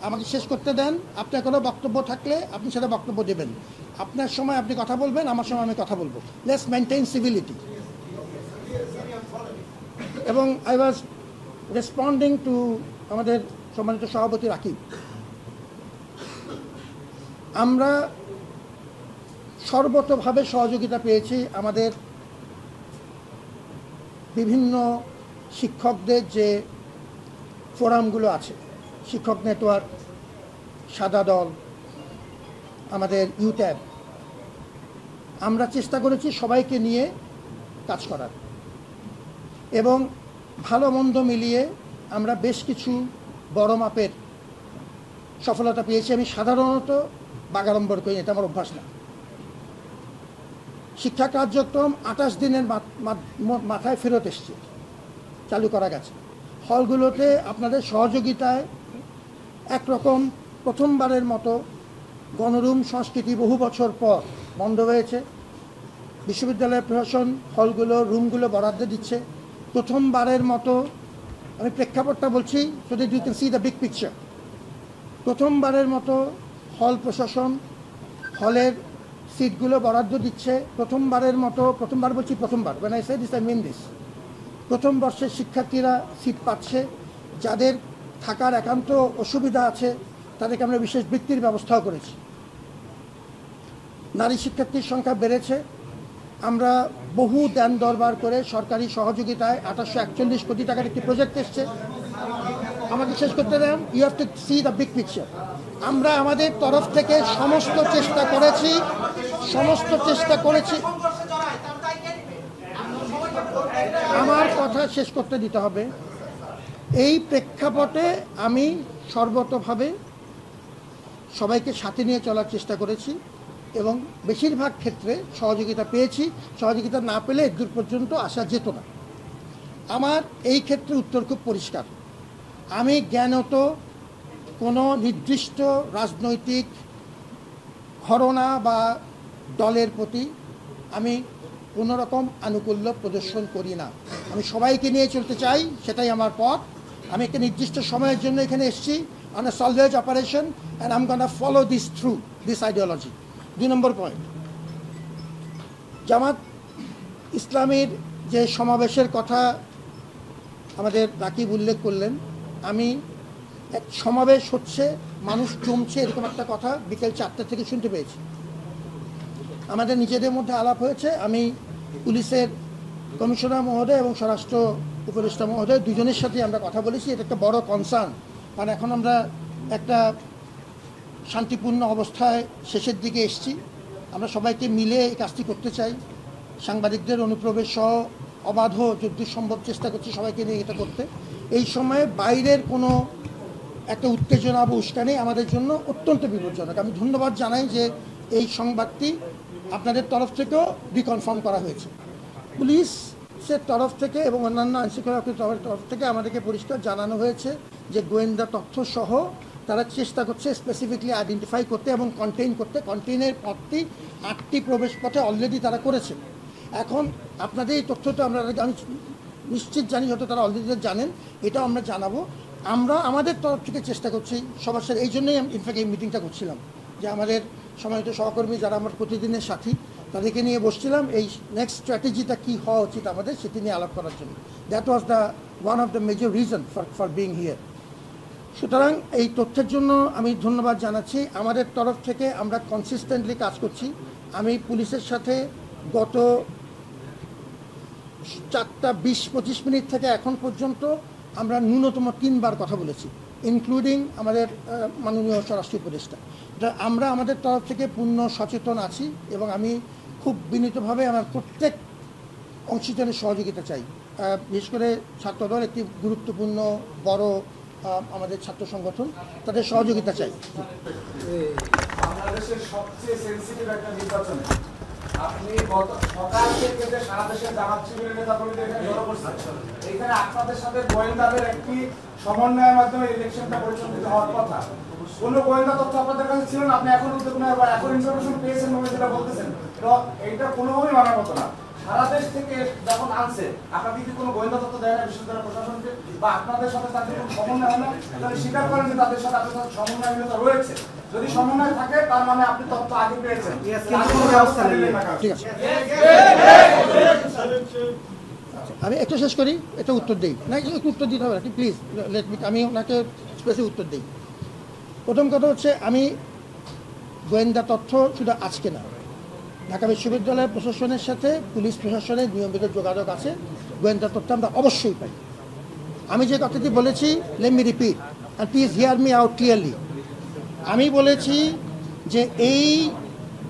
আমাকে শেষ করতে দেন। আপনার কোনো বক্তব্য থাকলে আপনি সেটা বক্তব্য দেবেন। আপনার সময় আপনি কথা বলবেন, আমার সময় আমি কথা বলবো। Let's maintain civility. এবং আই ওয়াজ রেসপন্ডিং টু আমাদের সম্মানিত সভাপতি রাকিব। আমরা সর্বতোভাবে সহযোগিতা পেয়েছি আমাদের বিভিন্ন শিক্ষকদের যে ফোরামগুলো আছে, শিক্ষক নেটওয়ার্ক, সাদা দল, আমাদের ইউট্যাব, আমরা চেষ্টা করেছি সবাইকে নিয়ে কাজ করার এবং ভালো মন্দ মিলিয়ে আমরা বেশ কিছু বড় মাপের সফলতা পেয়েছি। আমি সাধারণত বাগাড়ম্বর করি, এটা আমার অভ্যাস না। শিক্ষা কার্যক্রম 28 দিনের মাথায় ফেরত এসছে, চালু করা গেছে। হলগুলোতে আপনাদের সহযোগিতায় একরকম প্রথমবারের মতো গণরুম সংস্কৃতি বহু বছর পর বন্ধ হয়েছে। বিশ্ববিদ্যালয়ের প্রশাসন হলগুলো, রুমগুলো বরাদ্দ দিচ্ছে প্রথমবারের মতো। আমি প্রেক্ষাপটটা বলছি so that you can see the big picture. প্রথমবারের মতো হল প্রশাসন হলের সিটগুলো বরাদ্দ দিচ্ছে প্রথমবারের মতো। প্রথমবার বলছি, প্রথমবার, when I say this I mean this। প্রথম বর্ষের শিক্ষার্থীরা সিট পাচ্ছে। যাদের থাকার একান্ত অসুবিধা আছে তাদেরকে আমরা বিশেষ বৃত্তির ব্যবস্থাও করেছি। নারী শিক্ষার্থীর সংখ্যা বেড়েছে। আমরা বহু দেন দরবার করে সরকারি সহযোগিতায় 2841 কোটি টাকার একটি প্রজেক্ট এসছে। আমাকে শেষ করতে দেন। You have to see the big picture. আমরা আমাদের তরফ থেকে সমস্ত চেষ্টা করেছি। আমার কথা শেষ করতে দিতে হবে। এই প্রেক্ষাপটে আমি সর্বতোভাবে সবাইকে সাথে নিয়ে চলার চেষ্টা করেছি এবং বেশিরভাগ ক্ষেত্রে সহযোগিতা পেয়েছি। সহযোগিতা না পেলে দূর পর্যন্ত আসা যেত না। আমার এই ক্ষেত্রে উত্তর খুব পরিষ্কার। আমি জ্ঞানত কোনো নির্দিষ্ট রাজনৈতিক ঘরনা বা দলের প্রতি আমি কোনো রকম আনুকূল্য প্রদর্শন করি না। আমি সবাইকে নিয়ে চলতে চাই, সেটাই আমার পথ। আমি একটা নির্দিষ্ট সময়ের জন্য এখানে এসেছি on a salvage operation and I am gonna follow this through this ideology. 2 নম্বর পয়েন্ট, জামাত ইসলামীর যে সমাবেশের কথা আমাদের রাকিব উল্লেখ করলেন, আমি এক সমাবেশ হচ্ছে, মানুষ জমছে, এরকম একটা কথা বিকেল 4টা থেকে শুনতে পেয়েছি। আমাদের নিজেদের মধ্যে আলাপ হয়েছে। আমি পুলিশের কমিশনার মহোদয় এবং স্বরাষ্ট্র উপদেষ্টা মহোদয় দুজনের সাথে আমরা কথা বলেছি। এটা একটা বড় কনসার্ন, কারণ এখন আমরা একটা শান্তিপূর্ণ অবস্থায় শেষের দিকে এসেছি। আমরা সবাইকে মিলে এই কাজটি করতে চাই। সাংবাদিকদের অনুপ্রবেশ সহ অবাধ যতদূর সম্ভব চেষ্টা করছি সবাইকে নিয়ে এটা করতে। এই সময়ে বাইরের কোনো একটা উত্তেজনা বা উস্কানি আমাদের জন্য অত্যন্ত বিপজ্জনক। আমি ধন্যবাদ জানাই যে এই সংবাদটি আপনাদের তরফ থেকেও রিকনফার্ম করা হয়েছে। পুলিশের তরফ থেকে এবং অন্যান্য আইনশৃঙ্খলা তরফ থেকে আমাদেরকে পরিষ্কার জানানো হয়েছে যে গোয়েন্দা তথ্য সহ তারা চেষ্টা করছে স্পেসিফিকলি আইডেন্টিফাই করতে এবং কন্টেইন করতে। কন্টেইনের পথটি 8টি প্রবেশ পথে অলরেডি তারা করেছে। এখন আপনাদের এই তথ্যটা আমি নিশ্চিত জানি, হয়তো তারা অলরেডি জানেন, এটাও আমরা জানাবো। আমরা আমাদের তরফ থেকে চেষ্টা করছি সবার সাথে। এই জন্যই ইনফ্যাক্ট এই মিটিংটা করছিলাম, যে আমাদের সম্মানিত সহকর্মী যারা আমার প্রতিদিনের সাথী তাদেরকে নিয়ে বসছিলাম এই নেক্সট স্ট্র্যাটেজিটা কী হওয়া উচিত আমাদের সেটি নিয়ে আলাপ করার জন্য। That was the one of the major reason for being here. সুতরাং এই তথ্যের জন্য আমি ধন্যবাদ জানাচ্ছি। আমাদের তরফ থেকে আমরা কনসিস্টেন্টলি কাজ করছি। আমি পুলিশের সাথে গত 4টা 20-25 মিনিট থেকে এখন পর্যন্ত আমরা ন্যূনতম 3 বার কথা বলেছি, ইনক্লুডিং আমাদের মাননীয় স্বরাষ্ট্র উপদেষ্টা। আমরা আমাদের তরফ থেকে পূর্ণ সচেতন আছি এবং আমি খুব বিনীতভাবে আমার প্রত্যেক অংশীদারের সহযোগিতা চাই। বিশেষ করে ছাত্রদল একটি গুরুত্বপূর্ণ বড় আমাদের ছাত্র সংগঠন, তাদের সহযোগিতা চাই। বাংলাদেশের সবচেয়ে সেনসিটিভ একটা নির্বাচনে আপনি গত সকাল থেকে যে সারা দেশের জামাত শিবিরের নেতাকর্মীদের এখানে জড়ো করছেন, এখানে আপনাদের সাথে গোয়েন্দাদের একটি সমন্বয়ের মাধ্যমে ইলেকশনটা পরিচালিত হওয়ার কথা। কোনো গোয়েন্দা তথ্য আপনাদের কাছে ছিল না, আপনি এখন এখন ইনফরমেশন পেয়েছেন বলে যেটা বলতেছেন, তো এইটা কোনোভাবেই মানার মতো না। সারা দেশ থেকে যখন আনছে, আপনাদের কি কোনো গোয়েন্দা তথ্য দেয় না বিশ্ববিদ্যালয় প্রশাসনকে, বা আপনাদের সাথে তাদের কোনো সমন্বয় হয় না? তাহলে স্বীকার করেন যে তাদের সাথে আপনাদের সমন্বয়হীনতা রয়েছে। যদি সমন্বয় থাকে তার মানে আপনি তথ্য আগে পেয়েছেন, তার কোনো ব্যবস্থা নিলেন না। ঠিক আছে, আমি একটু শেষ করি, এটা উত্তর দিই না, একটু উত্তর দিতে হবে প্লিজ, লেট মি, আমি ওনাকে স্পেসিফিক উত্তর দিই। প্রথম কথা হচ্ছে, আমি গোয়েন্দা তথ্য শুধু আজকে না, ঢাকা বিশ্ববিদ্যালয়ের প্রশাসনের সাথে পুলিশ প্রশাসনের নিয়মিত যোগাযোগ আছে, গোয়েন্দা তথ্য আমরা অবশ্যই পাই। আমি যে কথাটি বলেছি, let me repeat and please hear me out clearly. আমি বলেছি যে এই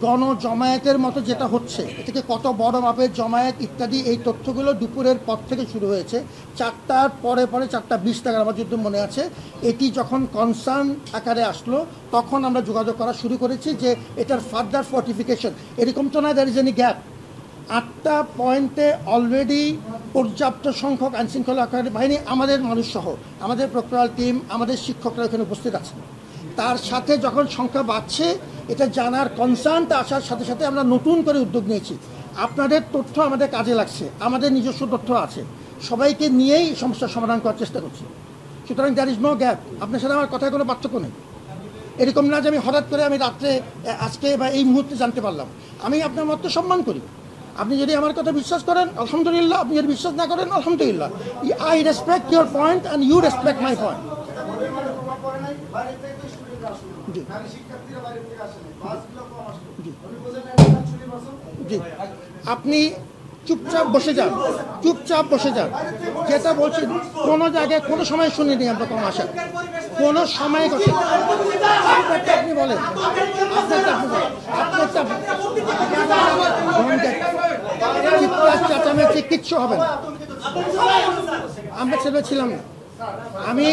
গণজমায়েতের মতো যেটা হচ্ছে, এ থেকে কত বড় মাপের জমায়েত ইত্যাদি, এই তথ্যগুলো দুপুরের পর থেকে শুরু হয়েছে। 4টার পরে 4:20 টাকা আমার যদি মনে আছে, এটি যখন কনসার্ন আকারে আসলো তখন আমরা যোগাযোগ করা শুরু করেছি যে এটার ফার্দার ফর্টিফিকেশন। এরকম তো না দ্যার ইজ এনি গ্যাপ। 8টা পয়েন্টে অলরেডি পর্যাপ্ত সংখ্যক আইনশৃঙ্খলা বাহিনী, আমাদের মানুষ সহ, আমাদের প্রক্রিয়াল টিম, আমাদের শিক্ষকরা এখানে উপস্থিত আছেন। তার সাথে যখন সংখ্যা বাড়ছে, এটা জানার কনসার্নটা আসার সাথে সাথে আমরা নতুন করে উদ্যোগ নিয়েছি। আপনাদের তথ্য আমাদের কাজে লাগছে, আমাদের নিজস্ব তথ্য আছে, সবাইকে নিয়েই সমস্যার সমাধান করার চেষ্টা করছি। সুতরাং দ্যার ইজ নো গ্যাপ। আপনার সাথে আমার কথায় কোনো পার্থক্য নেই। এরকম না যে আমি হঠাৎ করে আমি রাত্রে আজকে বা এই মুহূর্তে জানতে পারলাম। আমি আপনার মতকে সম্মান করি। আপনি যদি আমার কথা বিশ্বাস করেন আলহামদুলিল্লাহ, আপনি যদি বিশ্বাস না করেন আলহামদুলিল্লাহ। I respect your point and you respect my point. জি, আপনি চুপচাপ বসে যান, চুপচাপ বসে যান। যেটা বলছি, কোনো জায়গায় কোনো সময় শুনিনি আমরা কোনো আশা, কোনো সময় কথা আপনি বলেন, চিৎকার চাচামেচি কিচ্ছু হবে না। আমরা ছেলে ছিলাম না। আমি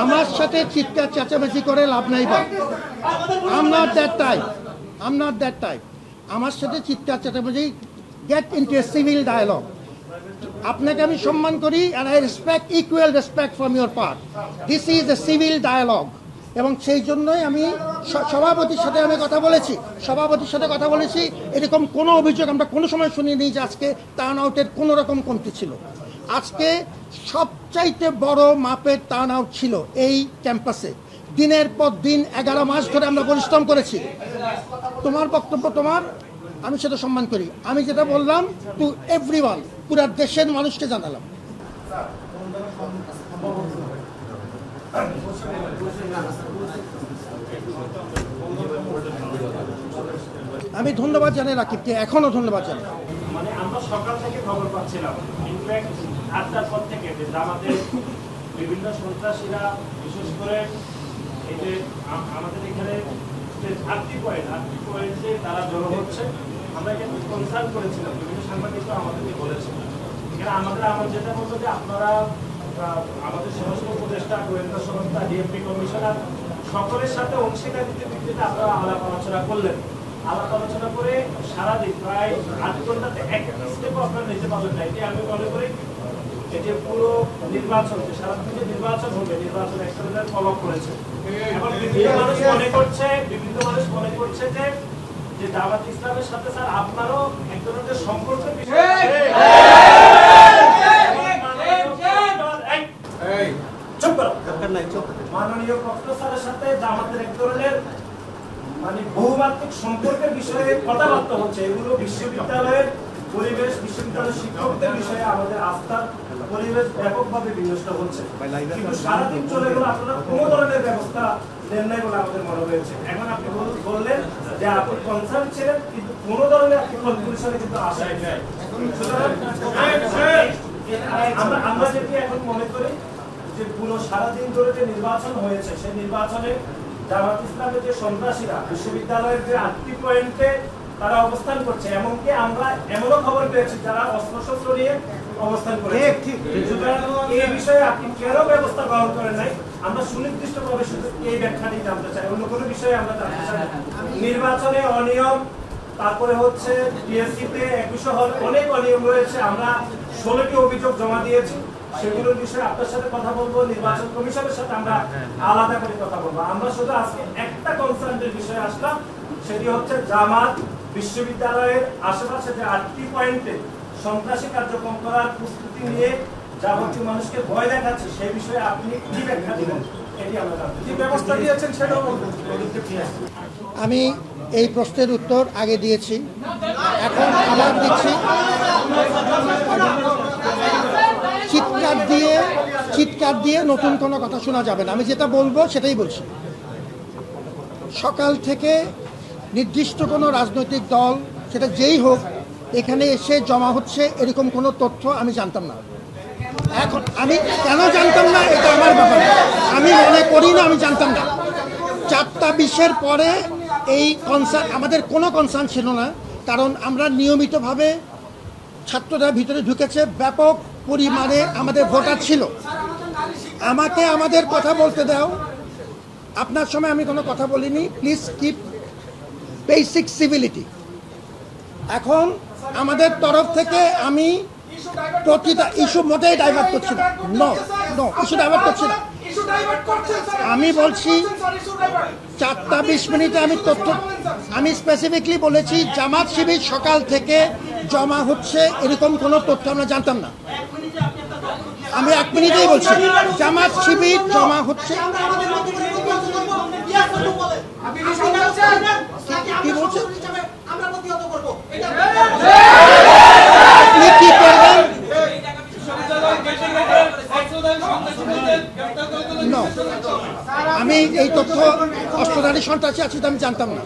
আমার সাথে চিৎকার চেঁচামেচি করে লাভ নাই বা I'm not that type. আমার সাথে চিৎকার চেঁচামেচি, get into a civil dialogue. আপনাকে আমি সম্মান করি and I respect equal respect from your part. This is a civil dialogue. এবং সেই জন্যই আমি সভাপতির সাথে কথা বলেছি। এরকম কোনো অভিযোগ আমরা কোনো সময় শুনিনি যে আজকে টার্ন আউটের কোনো রকম কমতি ছিল। আজকে সবচাইতে বড় মাপের টার্ন আউট ছিল এই ক্যাম্পাসে। দিনের পর দিন 11 মাস ধরে আমরা পরিশ্রম করেছি। তোমার বক্তব্য তোমার, আমি সেটা সম্মান করি। আমি যেটা বললাম টু এভরিওয়ান, পুরো দেশের মানুষকে জানালাম। আমি ধন্যবাদ জানাই রাকিবকে, এখনো ধন্যবাদ জানাই। মানে আমরা সকাল থেকে খবর পাচ্ছিলাম, ইনফ্যাক্ট 8টার পর থেকে, যে আমাদের বিভিন্ন সন্ত্রাসীরা, বিশেষ করে এই যে আমাদের এখানে যে আটটি পয়েন্টে তারা জড়ো হচ্ছে। আমরা এখানে কনসার্ন করেছিলাম, বিভিন্ন সাংবাদিকরা আমাদেরকে বলেছেন। এখানে আমার যেটা বলবো যে আপনারা আমাদের স্বরাষ্ট্র উপদেষ্টা, গোয়েন্দা সংস্থা, ডিএমপি কমিশনার সকলের সাথে অংশীদারিত্বের ভিত্তিতে আপনারা আলাপ আলোচনা করলেন। আলাপ আলোচনা করে সারাদিন প্রায় 8 ঘন্টাতে একটা স্টেপও আপনারা নিতে পারবেন না। এটি আমি মনে করি এই যে পুরো নির্বাচন, যে সারাদিন যে নির্বাচন হবে, নির্বাচন একটা প্রভাব পড়েছে। এখন বিভিন্ন মানুষ মনে করছে যে জামাত ইসলামের সাথে স্যার আপনারও এক ধরনের সম্পর্কের বিষয়। মাননীয় প্রফেসরের সাথে জামাতের এক ধরনের মানে বহুমাত্রিক সম্পর্কের বিষয়ে কথাবার্তা হচ্ছে। এগুলো বিশ্ববিদ্যালয়ের পরিবেশ, বিশ্ববিদ্যালয়ের শিক্ষকদের বিষয়ে আমাদের আস্থার পরিবেশ ব্যাপকভাবে বিনষ্ট হচ্ছে। কিন্তু সারাদিন চলে গেল, আপনারা কোনো ধরনের ব্যবস্থা নেন নাই বলে আমাদের মনে হয়েছে। এখন আপনি বললেন যে আপনি কনসার্ন ছিলেন, কিন্তু কোনো ধরনের কনক্লুশনে কিন্তু আসাই নাই। আমরা যেটি এখন মনে করি যে পুরো সারাদিন ধরে যে নির্বাচন হয়েছে, সেই নির্বাচনে জামাত ইসলামের যে সন্ত্রাসীরা বিশ্ববিদ্যালয়ের যে 8টি পয়েন্টে তারা অবস্থান করছে, এমনকি আমরা এমনও খবর পেয়েছি যারা অস্ত্রশস্ত্র নিয়ে অবস্থান করেছে। এই বিষয়ে আপনি কেন ব্যবস্থা গ্রহণ করেন নাই, আমরা সুনির্দিষ্টভাবে শুধু এই ব্যাখ্যাটি জানতে চাই, অন্য কোনো বিষয়ে আমরা জানতে চাই। নির্বাচনে অনিয়ম, তারপরে হচ্ছে টিএসসিতে 21 হল অনেক অনিয়ম রয়েছে। আমরা 16টি অভিযোগ জমা দিয়েছি। সেগুলোর বিষয়ে আপনার সাথে কথা বলবো, নির্বাচন কমিশনের সাথে আমরা আলাদা করে কথা বলবো। আমরা শুধু আজকে একটা কনসার্নের বিষয়ে আসলাম, সেটি হচ্ছে জামাত বিশ্ববিদ্যালয়ের আশেপাশে যে 8টি পয়েন্টে সন্ত্রাসী কার্যক্রম করার প্রস্তুতি নিয়ে যাবতীয় মানুষকে ভয় দেখাচ্ছে, সেই বিষয়ে আপনি কি ব্যাখ্যা দিবেন, এটি আমরা জানতে চাই। কি ব্যবস্থা দিয়েছেন সেটাও বলবেন। আমি এই প্রশ্নের উত্তর আগে দিয়েছি, এখন আবার দিচ্ছি। চিৎকার দিয়ে নতুন কোনো কথা শোনা যাবে না। আমি যেটা বলবো সেটাই বলছি। সকাল থেকে নির্দিষ্ট কোনো রাজনৈতিক দল, সেটা যেই হোক, এখানে এসে জমা হচ্ছে এরকম কোনো তথ্য আমি জানতাম না। এখন আমি কেন জানতাম না এটা আমার ব্যাপার, আমি মনে করি না আমি জানতাম না। 4টা 20-এর পরে এই কনসার্ন, আমাদের কোনো কনসার্ন ছিল না, কারণ আমরা নিয়মিতভাবে ছাত্ররা ভিতরে ঢুকেছে, ব্যাপক পরিমাণে আমাদের ভোটার ছিল। আমাকে আমাদের কথা বলতে দাও, আপনার সময় আমি কোনো কথা বলিনি। Please keep basic civility. এখন আমাদের তরফ থেকে আমি প্রতিটা ইস্যু মোটেই ডাইভার্ট করছি না। নো ইস্যু ডাইভার্ট করছি না। আমি বলছি 4টা 20 আমি তথ্য, আমি স্পেসিফিকলি বলেছি জামাত শিবির সকাল থেকে জমা হচ্ছে এরকম কোনো তথ্য আমরা জানতাম না। আমি 1 মিনিটেই বলছি জামাত শিবির জমা হচ্ছে। কি বলছেন? আপনি কি করবেন? আমি এই তথ্য অস্ত্রধারী সন্ত্রাসী আছে আমি জানতাম না,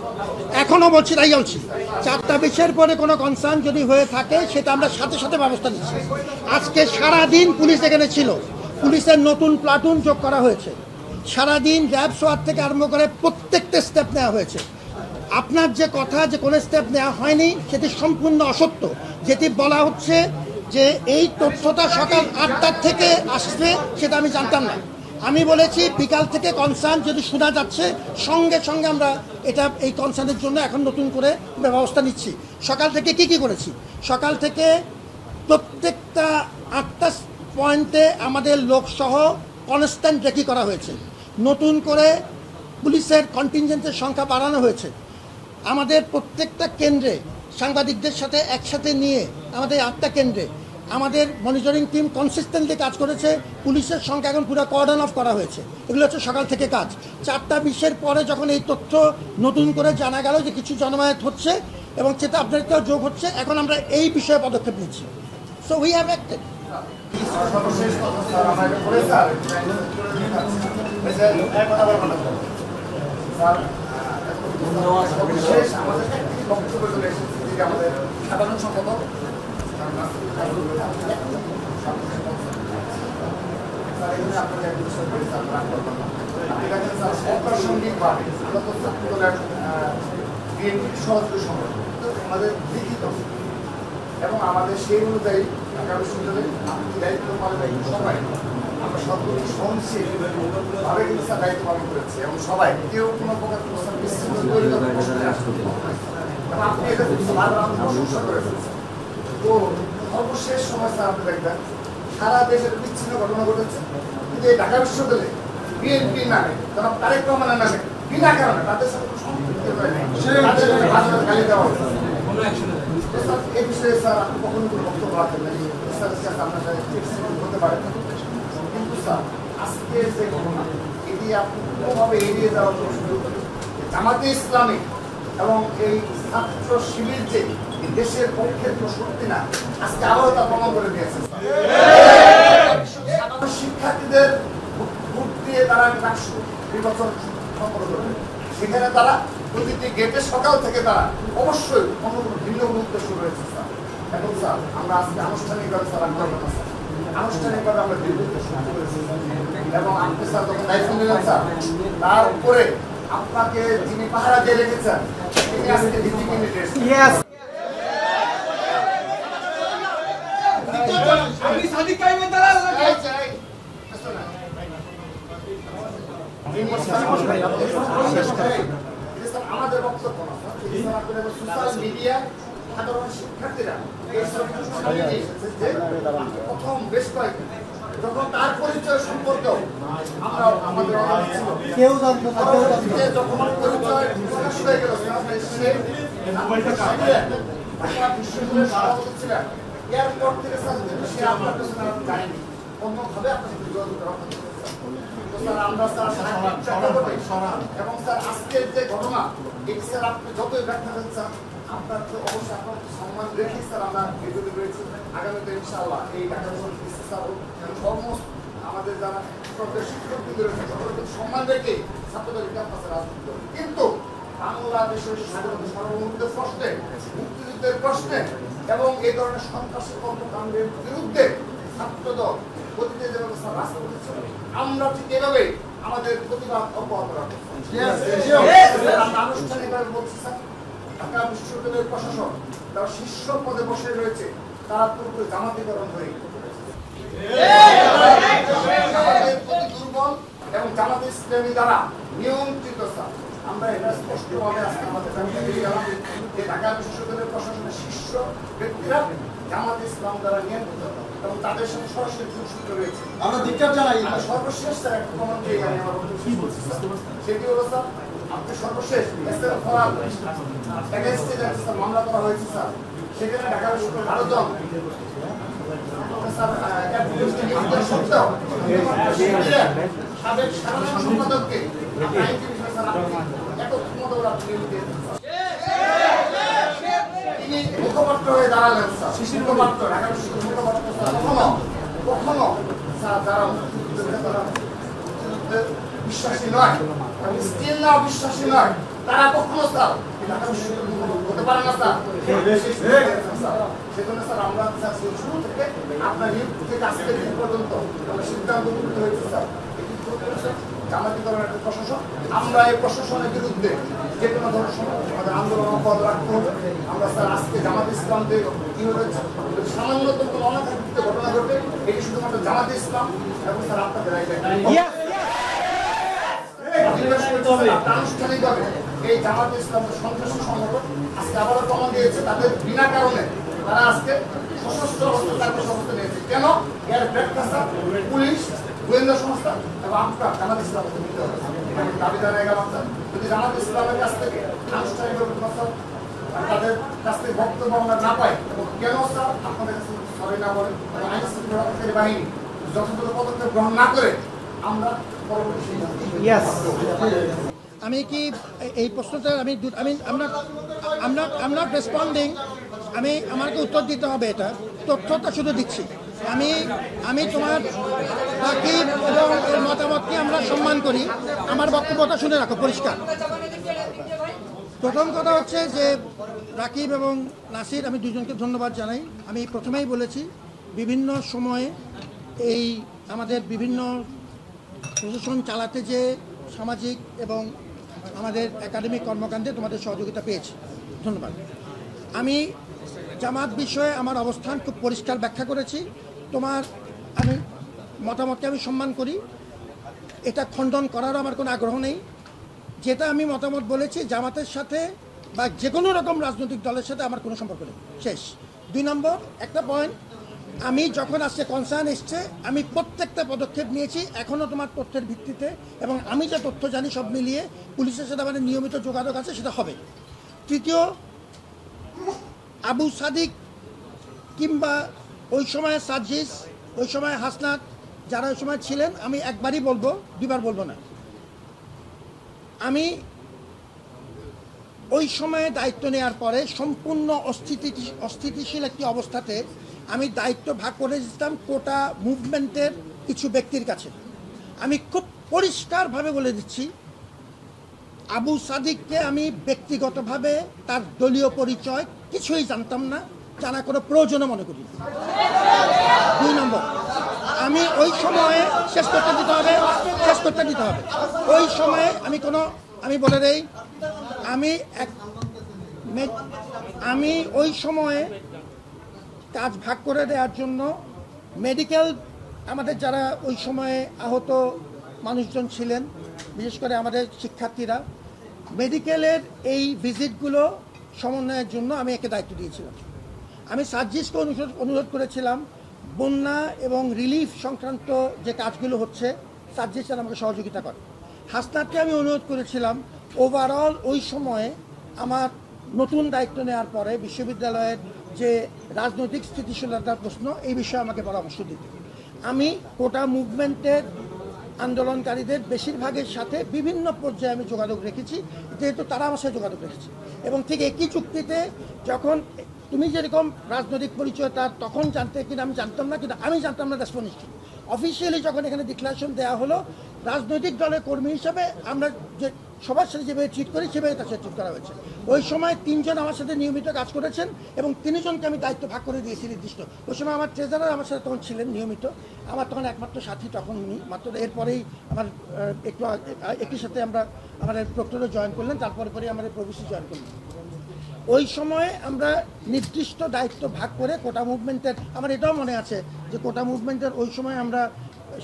এখনো বলছি, তাই বলছি 4টা 20-এর পরে কোনো কনসার্ন যদি হয়ে থাকে সেটা আমরা সাথে সাথে ব্যবস্থা নিচ্ছি। আজকে সারাদিন পুলিশ এখানে ছিল, পুলিশের নতুন প্লাটুন যোগ করা হয়েছে, সারাদিন র্যাব সোয়ার থেকে আরম্ভ করে প্রত্যেকটা স্টেপ নেওয়া হয়েছে। আপনার যে কথা যে কোনো স্টেপ নেওয়া হয়নি সেটি সম্পূর্ণ অসত্য। যেটি বলা হচ্ছে যে এই তথ্যটা সকাল 8টার থেকে আসবে সেটা আমি জানতাম না। আমি বলেছি বিকাল থেকে কনসার্ন যদি শোনা যাচ্ছে সঙ্গে সঙ্গে আমরা এটা এই কনসার্নের জন্য এখন নতুন করে ব্যবস্থা নিচ্ছি। সকাল থেকে কি করেছি? সকাল থেকে প্রত্যেকটা 8টা পয়েন্টে আমাদের লোকসহ কনস্ট্যান্ট রেকি করা হয়েছে, নতুন করে পুলিশের কন্টিনজেন্টের সংখ্যা বাড়ানো হয়েছে। আমাদের প্রত্যেকটা কেন্দ্রে সাংবাদিকদের সাথে একসাথে নিয়ে আমাদের 8টা কেন্দ্রে আমাদের মনিটরিং টিম কনসিস্টেন্টলি কাজ করেছে। পুলিশের সংখ্যা এখন পুরো কর্ডন অফ করা হয়েছে। এগুলো হচ্ছে সকাল থেকে কাজ। 4টা 20-এর পরে যখন এই তথ্য নতুন করে জানা গেল যে কিছু জনমায়েত হচ্ছে এবং সেটা আপনাদেরকেও যোগ হচ্ছে, এখন আমরা এই বিষয়ে পদক্ষেপ নিচ্ছি। So we have acted. সাধারণ সম্পাদক অপ্রাসঙ্গিকভাবে সহযোগী সংগঠন আমাদের লিখিত এবং আমাদের সেই অনুযায়ী ঢাকা বিশ্ববিদ্যালয়ে দায়িত্ব পালন সবাই আমরা সবগুলি সহনশীলভাবে কিন্তু দায়িত্ব পালন করেছি এবং সবাই কেউ কোনো প্রকার এবং আপনি এটা বারবার প্রশংসা করেছেন। তো সর্বশেষ সময় স্যার আপনি দেখবেন সারা দেশের বিচ্ছিন্ন ঘটনা ঘটেছে, কিন্তু এই ঢাকা বিশ্ববিদ্যালয়ে বিএনপি নামে যারা তারেক রহমানের নামে বিনা কারণে তাদের সাথে সম্পৃক্ত গালি দেওয়া হচ্ছে। এই বিষয়ে স্যার আপনি কখনো কোনো বক্তব্য রাখেন না, আপনার হতে পারে না, কিন্তু স্যার আজকে যে ঘটনা এটি আপনি কোনোভাবে এড়িয়ে যাওয়ার জন্য সুযোগ জামাতে ইসলামী এবং এই ছাত্র শিবির যে দেশের পক্ষের শক্তি না, আজকে আবারও তা প্রমাণ করে দিয়েছে। শিক্ষার্থীদের ভোট দিয়ে তারা নির্বাচন সম্পন্ন করবে, সেখানে তারা প্রতিটি গেটে সকাল থেকে তারা অবশ্যই কোনো ভিন্ন উদ্দেশ্য রয়েছে স্যার। এখন স্যার আমরা আজকে আনুষ্ঠানিকভাবে স্যার আনুষ্ঠানিকভাবে আমরা এবং আপনি স্যার যখন দায়িত্ব নিলেন স্যার, তারপরে আপনাকে যিনি পাহারা দিয়ে রেখেছেন তিনি আজকে আমাদের বক্তব্য সোশ্যাল মিডিয়া সাধারণ শিক্ষার্থীরা এই ছবিটি সামনে নিয়ে এসেছে যে প্রথম বেশ কয়েকদিন যখন তার পরিচয় সম্পর্কেও আমরা আমাদের অনেক ছিল কেউ জানতো না, কেউ জানতো না। যখন পরিচয় প্রকাশ হয়ে গেল সে ঢাকা বিশ্ববিদ্যালয়ের সভাপতি ছিলেন। এরপর থেকে স্যার সে আপনার কাছে যায়নি, অন্যভাবে আপনার সাথে যোগাযোগ করা হচ্ছে। তো স্যার আমরা স্যার এবং স্যার আজকের যে ঘটনা এটি স্যার আপনি যতই ব্যাখ্যা করেন স্যার আপনার তো অবশ্যই আপনার সম্মান রেখে স্যার আমরা বিরোধী রয়েছি। আগামীতে ইনশাআল্লাহ এই ঢাকা স্যার সমস্ত আমাদের যারা শিক্ষকদের রয়েছে সকলকে সম্মান রেখে ছাত্রদের ক্যাম্পাসে রাজনীতি করবে। কিন্তু বাংলাদেশের স্বাধীনতা সার্বভৌমত্বের প্রশ্নে, মুক্তিযুদ্ধের প্রশ্নে এবং এই ধরনের সন্ত্রাসী কর্মকাণ্ডের বিরুদ্ধে ছাত্রদল অতীতে যেভাবে রাজনীতি ছিল, আমরা ঠিক এভাবে আমাদের প্রতিবাদ অব্যাহত রাখবো। আমরা আনুষ্ঠানিকভাবে বলছি স্যার, ঢাকা বিশ্ববিদ্যালয়ের প্রশাসন তারা শীর্ষ পদে বসে রয়েছে, তারা পুরোপুরি জামাতিকরণ হয়ে আমাদের প্রতি দুর্বল এবং জামাতে ইসলামী দ্বারা নিয়ন্ত্রিত স্যার। আমরা এটা স্পষ্টভাবে আজকে আমাদের যে ঢাকা বিশ্ববিদ্যালয়ের প্রশাসনের শীর্ষ ব্যক্তিরা জামাতে ইসলাম দ্বারা নিয়ন্ত্রিত এবং তাদের সাথে সরাসরি যোগসূত্র রয়েছে। আমরা ধিক্কার জানাই। সর্বশেষ স্যার একটা কমন পেয়ে আমি আমার কি বলছি স্যার, সেটি হলো স্যার আপনি সর্বশেষ মামলা করা হয়েছে স্যার, সেখানে ঢাকা বিশ্ববিদ্যালয়ের 12 জন সাবেক সাধারণ সম্পাদককে তিনি মুখপাত্র হয়ে দাঁড়ালেন স্যার, মুখপাত্র ঢাকা বিশ্ববিদ্যালয়ের মুখপাত্র স্যার কখনো স্যার যারা বিশ্বাসী নয় এবং স্টিল না বিশ্বাসী নয়, তারা কখনো স্যার ঢাকা বিশ্ববিদ্যালয় হতে পারে না স্যার। সেজন্য স্যার আমরা স্যার শুরু থেকে আপনার থেকে আজকে দিন পর্যন্ত আমরা সিদ্ধান্ত নিতে হয়েছে স্যার জামাতিকরণের একটা প্রশাসন। আমরা এই প্রশাসনের বিরুদ্ধে যে কোনো ধরনের আমাদের আন্দোলন অব্যাহত রাখতে হবে। আমরা স্যার আজকে জামাত ইসলাম যে কি হয়েছে সামান্যতম কোনো অনাকাঙ্ক্ষিত ঘটনা ঘটে, এটি শুধুমাত্র জামাত ইসলাম এবং স্যার আপনাদের আনুষ্ঠানিকভাবে এই জামাত ইসলাম সন্ত্রাসী সংগঠন আজকে আবারও প্রমাণ দিয়েছে তাদের বিনা কারণে তারা আজকে সশস্ত্র অবস্থা তার সমস্যা নিয়েছে। কেন? এর ব্যাখ্যা স্যার পুলিশ, গোয়েন্দা সংস্থা এবং আপনার জামাত ইসলাম দাবি জানায় গেলাম স্যার, যদি জামাত ইসলামের কাছ থেকে আনুষ্ঠানিকভাবে তাদের কাছ থেকে বক্তব্য আমরা না পাই এবং কেন স্যার আপনাদের কাছে সরি না বলেন এবং আইন শৃঙ্খলা রক্ষাকারী বাহিনী যথাযথ পদক্ষেপ গ্রহণ না করে আমরা পরবর্তী আমি কি এই প্রশ্নটা আমি রেসপন্ডিং, আমি আমাকে উত্তর দিতে হবে, এটা তথ্যটা শুধু দিচ্ছি। আমি তোমার রাকিব এবং এর মতামতকে আমরা সম্মান করি। আমার বক্তব্যটা শুনে রাখো পরিষ্কার। প্রথম কথা হচ্ছে যে রাকিব এবং নাসির, আমি দুজনকে ধন্যবাদ জানাই। আমি প্রথমেই বলেছি বিভিন্ন সময়ে এই আমাদের বিভিন্ন প্রশাসন চালাতে যে সামাজিক এবং আমাদের একাডেমিক কর্মকাণ্ডে তোমাদের সহযোগিতা পেয়েছি, ধন্যবাদ। আমি জামাত বিষয়ে আমার অবস্থান খুব পরিষ্কার ব্যাখ্যা করেছি। আমি মতামতকে আমি সম্মান করি, এটা খণ্ডন করারও আমার কোনো আগ্রহ নেই। যেটা আমি মতামত বলেছি, জামাতের সাথে বা যে কোনো রকম রাজনৈতিক দলের সাথে আমার কোনো সম্পর্ক নেই, শেষ। 2 নম্বর একটা পয়েন্ট, আমি যখন আজকে কনসার্ন এসছে আমি প্রত্যেকটা পদক্ষেপ নিয়েছি এখনও তোমার তথ্যের ভিত্তিতে, এবং আমি যে তথ্য জানি সব মিলিয়ে পুলিশের সাথে আমাদের নিয়মিত যোগাযোগ আছে, সেটা হবে। তৃতীয়, আবু সাদিক কিংবা ওই সময় সাজিস, ওই সময় হাসনাত, যারা ওই সময় ছিলেন, আমি একবারই বলবো, 2বার বলবো না। আমি ওই সময়ে দায়িত্ব নেওয়ার পরে সম্পূর্ণ অস্থিতিশীল একটি অবস্থাতে আমি দায়িত্ব ভাগ করে দিতাম কোটা মুভমেন্টের কিছু ব্যক্তির কাছে। আমি খুব পরিষ্কারভাবে বলে দিচ্ছি, আবু সাদিককে আমি ব্যক্তিগতভাবে তার দলীয় পরিচয় কিছুই জানতাম না, জানা কোনো প্রয়োজনও মনে করি। 2 নম্বর, আমি ওই সময়ে শেষ করতে দিতে হবে। ওই সময়ে আমি বলে দেই, আমি ওই সময়ে কাজ ভাগ করে দেওয়ার জন্য মেডিকেল, আমাদের যারা ওই সময়ে আহত মানুষজন ছিলেন, বিশেষ করে আমাদের শিক্ষার্থীরা, মেডিকেলের এই ভিজিটগুলো সমন্বয়ের জন্য আমি একে দায়িত্ব দিয়েছিলাম। আমি সার্জিসকে অনুরোধ করেছিলাম বন্যা এবং রিলিফ সংক্রান্ত যে কাজগুলো হচ্ছে সার্জিস যেন আমাকে সহযোগিতা করে। হাসনাতকে আমি অনুরোধ করেছিলাম ওভারঅল ওই সময়ে আমার নতুন দায়িত্ব নেওয়ার পরে বিশ্ববিদ্যালয়ের যে রাজনৈতিক স্থিতিশীলতার প্রশ্ন এই বিষয়ে আমাকে পরামর্শ দিতে। আমি কোটা মুভমেন্টের আন্দোলনকারীদের বেশিরভাগের সাথে বিভিন্ন পর্যায়ে আমি যোগাযোগ রেখেছি, যেহেতু তারা আমার সাথে যোগাযোগ রেখেছে। এবং ঠিক একই চুক্তিতে যখন তুমি যেরকম রাজনৈতিক পরিচয় তার তখন জানতে কিনা আমি জানতাম না, কিন্তু আমি জানতাম না দ্যাটস নিশ্চিত। অফিসিয়ালি যখন এখানে ডিক্লারেশন দেওয়া হলো রাজনৈতিক দলের কর্মী হিসাবে আমরা যে সবার সাথে যেভাবে ট্রিট করি সেভাবে তার সাথে ট্রিট করা হয়েছে। ওই সময় 3 জন আমার সাথে নিয়মিত কাজ করেছেন এবং 3 জনকে আমি দায়িত্ব ভাগ করে দিয়েছি নির্দিষ্ট। ওই সময় আমার ট্রেজারার আমার সাথে তখন ছিলেন নিয়মিত, আমার তখন একমাত্র সাথী তখন উনি, মাত্র এরপরেই আমার একটু একই সাথে আমরা আমাদের প্রক্টরও জয়েন করলেন, তারপরে পরে আমাদের প্রভুসি জয়েন করলেন। ওই সময়ে আমরা নির্দিষ্ট দায়িত্ব ভাগ করে কোটা মুভমেন্টের, আমার এটাও মনে আছে যে কোটা মুভমেন্টের ওই সময় আমরা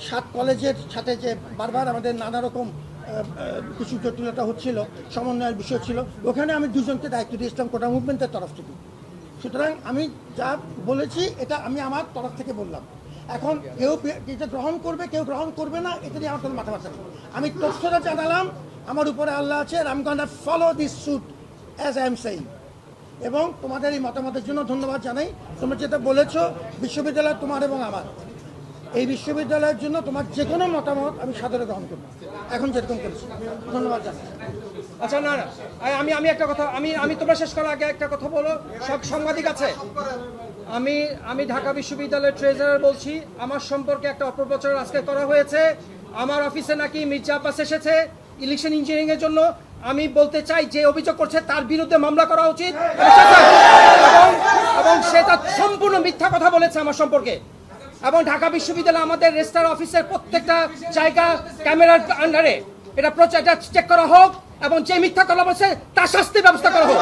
7 কলেজের সাথে যে বারবার আমাদের নানা রকম কিছু জটিলতা হচ্ছিল, সমন্বয়ের বিষয় ছিল, ওখানে আমি 2 জনকে দায়িত্ব দিয়েছিলাম কোটা মুভমেন্টের তরফ থেকে। সুতরাং আমি যা বলেছি এটা আমি আমার তরফ থেকে বললাম। এখন কেউ এটা গ্রহণ করবে কেউ গ্রহণ করবে না, এটা নিয়ে আমার কোনো মাথা ব্যথা নেই। আমি তথ্যটা জানালাম, আমার উপরে আল্লাহ আছে, I am gonna follow this suit as I am saying. এবং তোমাদের এই মতামতের জন্য ধন্যবাদ জানাই। তোমরা যেটা বলেছো বিশ্ববিদ্যালয় তোমার এবং আমার, এই বিশ্ববিদ্যালয়ের জন্য তোমার যে কোনো মতামত আমি সাদরে গ্রহণ করবো, এখন যেরকম করেছি। ধন্যবাদ জানাই। আচ্ছা না না আমি একটা কথা আমি তোমরা শেষ করার আগে একটা কথা বলো, সব সাংবাদিক আছে। আমি ঢাকা বিশ্ববিদ্যালয়ের ট্রেজারার বলছি, আমার সম্পর্কে একটা অপপ্রচার আজকে করা হয়েছে। আমার অফিসে নাকি মির্জা আব্বাস এসেছে ইলেকশন ইঞ্জিনিয়ারিং এর জন্য। আমি বলতে চাই যে অভিযোগ করছে তার বিরুদ্ধে মামলা করা উচিত, এবং সেটা সম্পূর্ণ মিথ্যা কথা বলেছে আমার সম্পর্কে। এবং ঢাকা বিশ্ববিদ্যালয় আমাদের রেজিস্ট্রার অফিসের প্রত্যেকটা জায়গা ক্যামেরার আন্ডারে, এটা চেক করা হোক এবং যে মিথ্যা কথা বলছে তার শাস্তির ব্যবস্থা করা হোক।